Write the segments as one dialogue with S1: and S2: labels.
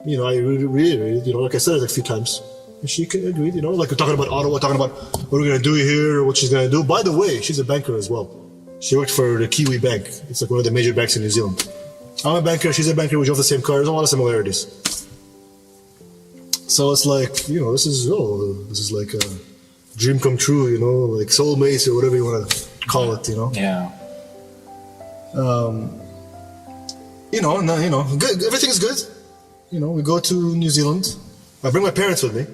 S1: I reiterated, like I said it a few times. And she agreed, like we're talking about Ottawa, talking about what we're going to do here, what she's going to do. By the way, she's a banker as well. She worked for the Kiwi Bank. It's like one of the major banks in New Zealand. I'm a banker, she's a banker, we drove the same car. There's a lot of similarities. So it's like, this is like a dream come true, like soulmates or whatever you want to call it,
S2: Yeah.
S1: Good. Everything's good. We go to New Zealand. I bring my parents with me.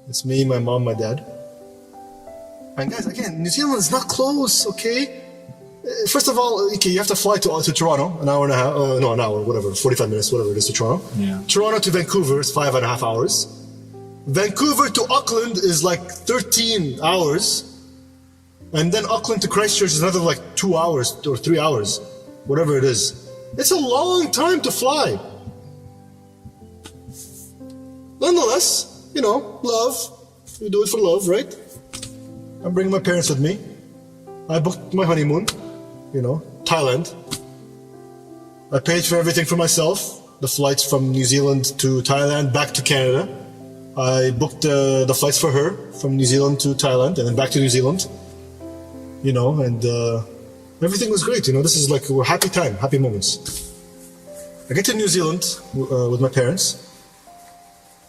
S1: It's me, my mom, my dad. And guys, again, New Zealand is not close, okay? First of all, okay, you have to fly to Toronto, an hour and a half, an hour, whatever, 45 minutes, whatever it is to Toronto.
S2: Yeah.
S1: Toronto to Vancouver is 5.5 hours. Vancouver to Auckland is like 13 hours. And then Auckland to Christchurch is another like 2 hours or 3 hours, whatever it is. It's a long time to fly. Nonetheless, love. We do it for love, right? I'm bringing my parents with me. I booked my honeymoon, Thailand. I paid for everything for myself. The flights from New Zealand to Thailand, back to Canada. I booked the flights for her from New Zealand to Thailand and then back to New Zealand. And everything was great. This is like a happy time, happy moments. I get to New Zealand with my parents.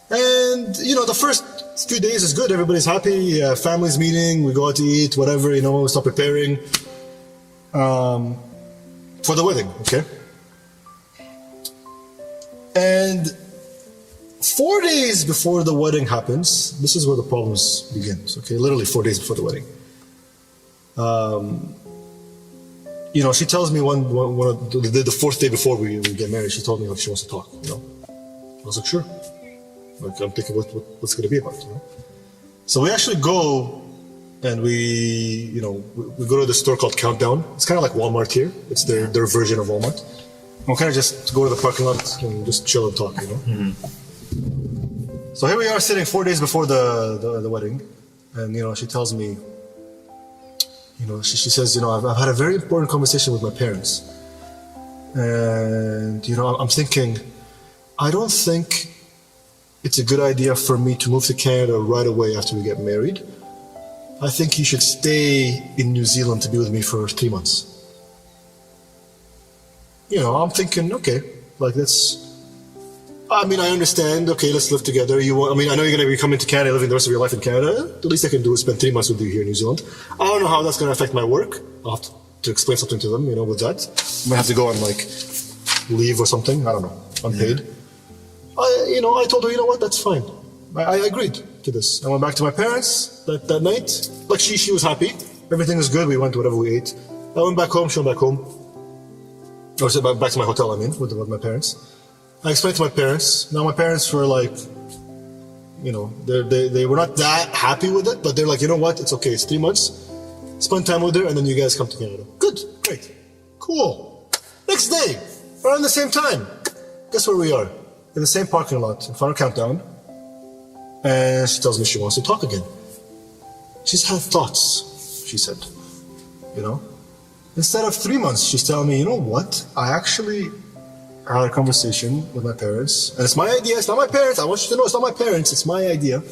S1: And, the first few days is good. Everybody's happy. Family's meeting. We go out to eat, whatever, we start preparing for the wedding, okay? And 4 days before the wedding happens, this is where the problems begin, okay? Literally 4 days before the wedding. She tells me the fourth day before we get married, she told me like she wants to talk, I was like, sure. Like, I'm thinking what's going to be about, So we actually go and we go to the store called Countdown. It's kind of like Walmart here. It's their version of Walmart. And we kind of just go to the parking lot and just chill and talk,
S2: Mm-hmm.
S1: So here we are sitting 4 days before the wedding. And, she tells me, she says, I've had a very important conversation with my parents. And, I'm thinking, I don't think it's a good idea for me to move to Canada right away after we get married. I think you should stay in New Zealand to be with me for 3 months. I'm thinking, okay, like I understand, okay, let's live together. I know you're going to be coming to Canada, living the rest of your life in Canada. The least I can do is spend 3 months with you here in New Zealand. I don't know how that's going to affect my work. I'll have to explain something to them, with that. I might have to go on leave or something, I don't know, unpaid. Yeah. I told her, what, that's fine. I agreed to this. I went back to my parents that night. Like she was happy. Everything was good. We went to whatever we ate. I went back home, she went back home. Or back to my hotel, with my parents. I explained to my parents. Now my parents were like, they were not that happy with it, but they're like, you know what, it's okay, it's 3 months. Spend time with her and then you guys come to Canada. Good, great, cool. Next day, around the same time, guess where we are? In the same parking lot, in front of Countdown, and she tells me she wants to talk again. She's had thoughts, she said, Instead of 3 months, she's telling me, what? I actually had a conversation with my parents, and it's my idea, it's not my parents, I want you to know it's not my parents, it's my idea.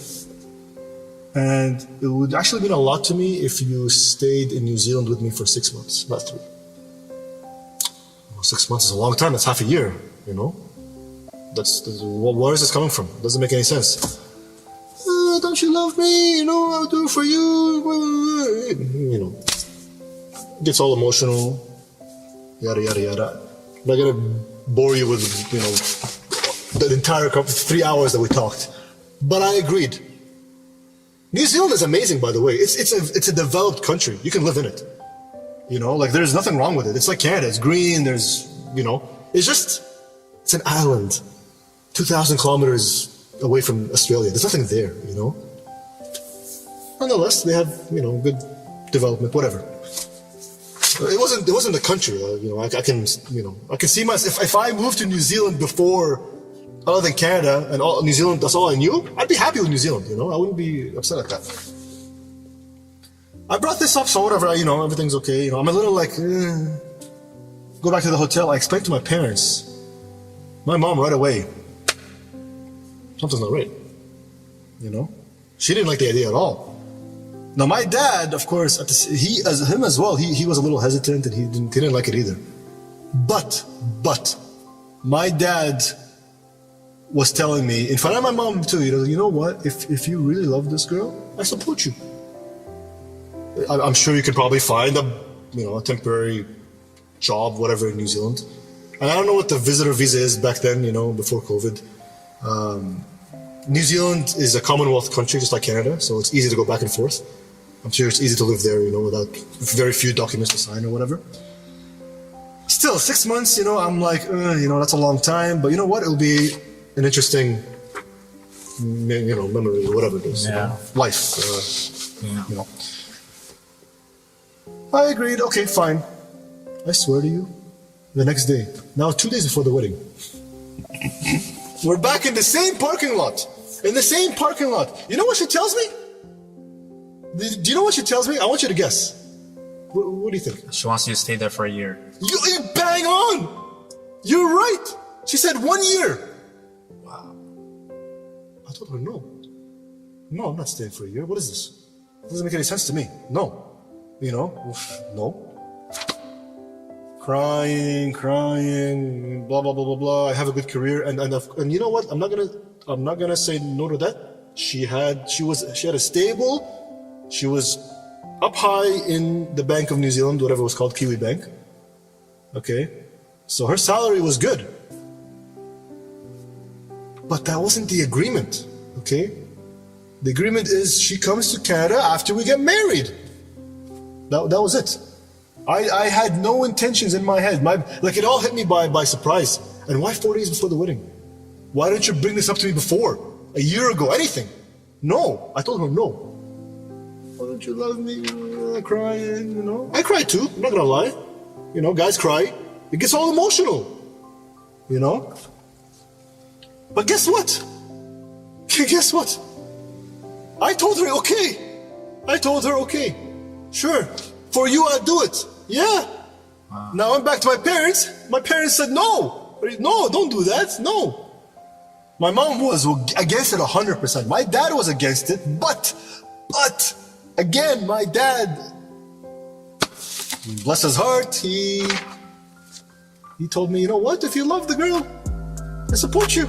S1: And it would actually mean a lot to me if you stayed in New Zealand with me for 6 months, not 3. Well, 6 months is a long time, that's half a year, Where is this coming from? Doesn't make any sense. Don't you love me? I'll do it for you. Gets all emotional. Yada, yada, yada. I'm not going to bore you with, the entire 3 hours that we talked. But I agreed. New Zealand is amazing, by the way. It's a developed country. You can live in it. There's nothing wrong with it. It's like Canada. It's green. There's, it's an island. 2,000 kilometers away from Australia. There's nothing there, Nonetheless, they have, good development, whatever. It wasn't the country, I can see myself, if I moved to New Zealand before, other than Canada, and New Zealand, that's all I knew, I'd be happy with New Zealand, I wouldn't be upset at that. I brought this up, so whatever, everything's okay, I'm a little go back to the hotel. I explained to my parents. My mom right away something's not right. You know? She didn't like the idea at all. Now my dad, of course, him as well, he was a little hesitant and he didn't like it either. But, my dad was telling me, in front of my mom too, you know what, if you really love this girl, I support you. I'm sure you could probably find a temporary job, whatever, in New Zealand. And I don't know what the visitor visa is back then, before COVID. New Zealand is a Commonwealth country, just like Canada, so it's easy to go back and forth. I'm sure it's easy to live there, without very few documents to sign or whatever. Still, 6 months, I'm like, that's a long time, but you know what? It'll be an interesting, memory, whatever it is.
S2: Yeah.
S1: Life, I agreed, okay, fine. I swear to you, the next day, now 2 days before the wedding, we're back in the same parking lot. In the same parking lot. You know what she tells me? Do you know what she tells me? I want you to guess. What do you think?
S2: She wants you to stay there for a year.
S1: You bang on! You're right! She said 1 year.
S2: Wow.
S1: I told her no. No, I'm not staying for a year. What is this? It doesn't make any sense to me. No. No. Crying, blah blah blah blah blah. I have a good career, and you know what? I'm not gonna say no to that. She had a stable. She was up high in the Bank of New Zealand, whatever it was called, Kiwi Bank. Okay, so her salary was good, but that wasn't the agreement. Okay, the agreement is she comes to Canada after we get married. That was it. I had no intentions in my head. It all hit me by surprise. And why 4 days before the wedding? Why didn't you bring this up to me before? A year ago, anything? No. I told her no. Why don't you love me? Crying, I cry too, I'm not gonna lie. Guys cry. It gets all emotional. But guess what? Guess what? I told her okay. Sure. For you, I'd do it. Yeah. Wow. Now I'm back to my parents. My parents said no. No, don't do that. No. My mom was against it 100%. My dad was against it, but again, my dad, bless his heart, he told me, you know what? If you love the girl, I support you.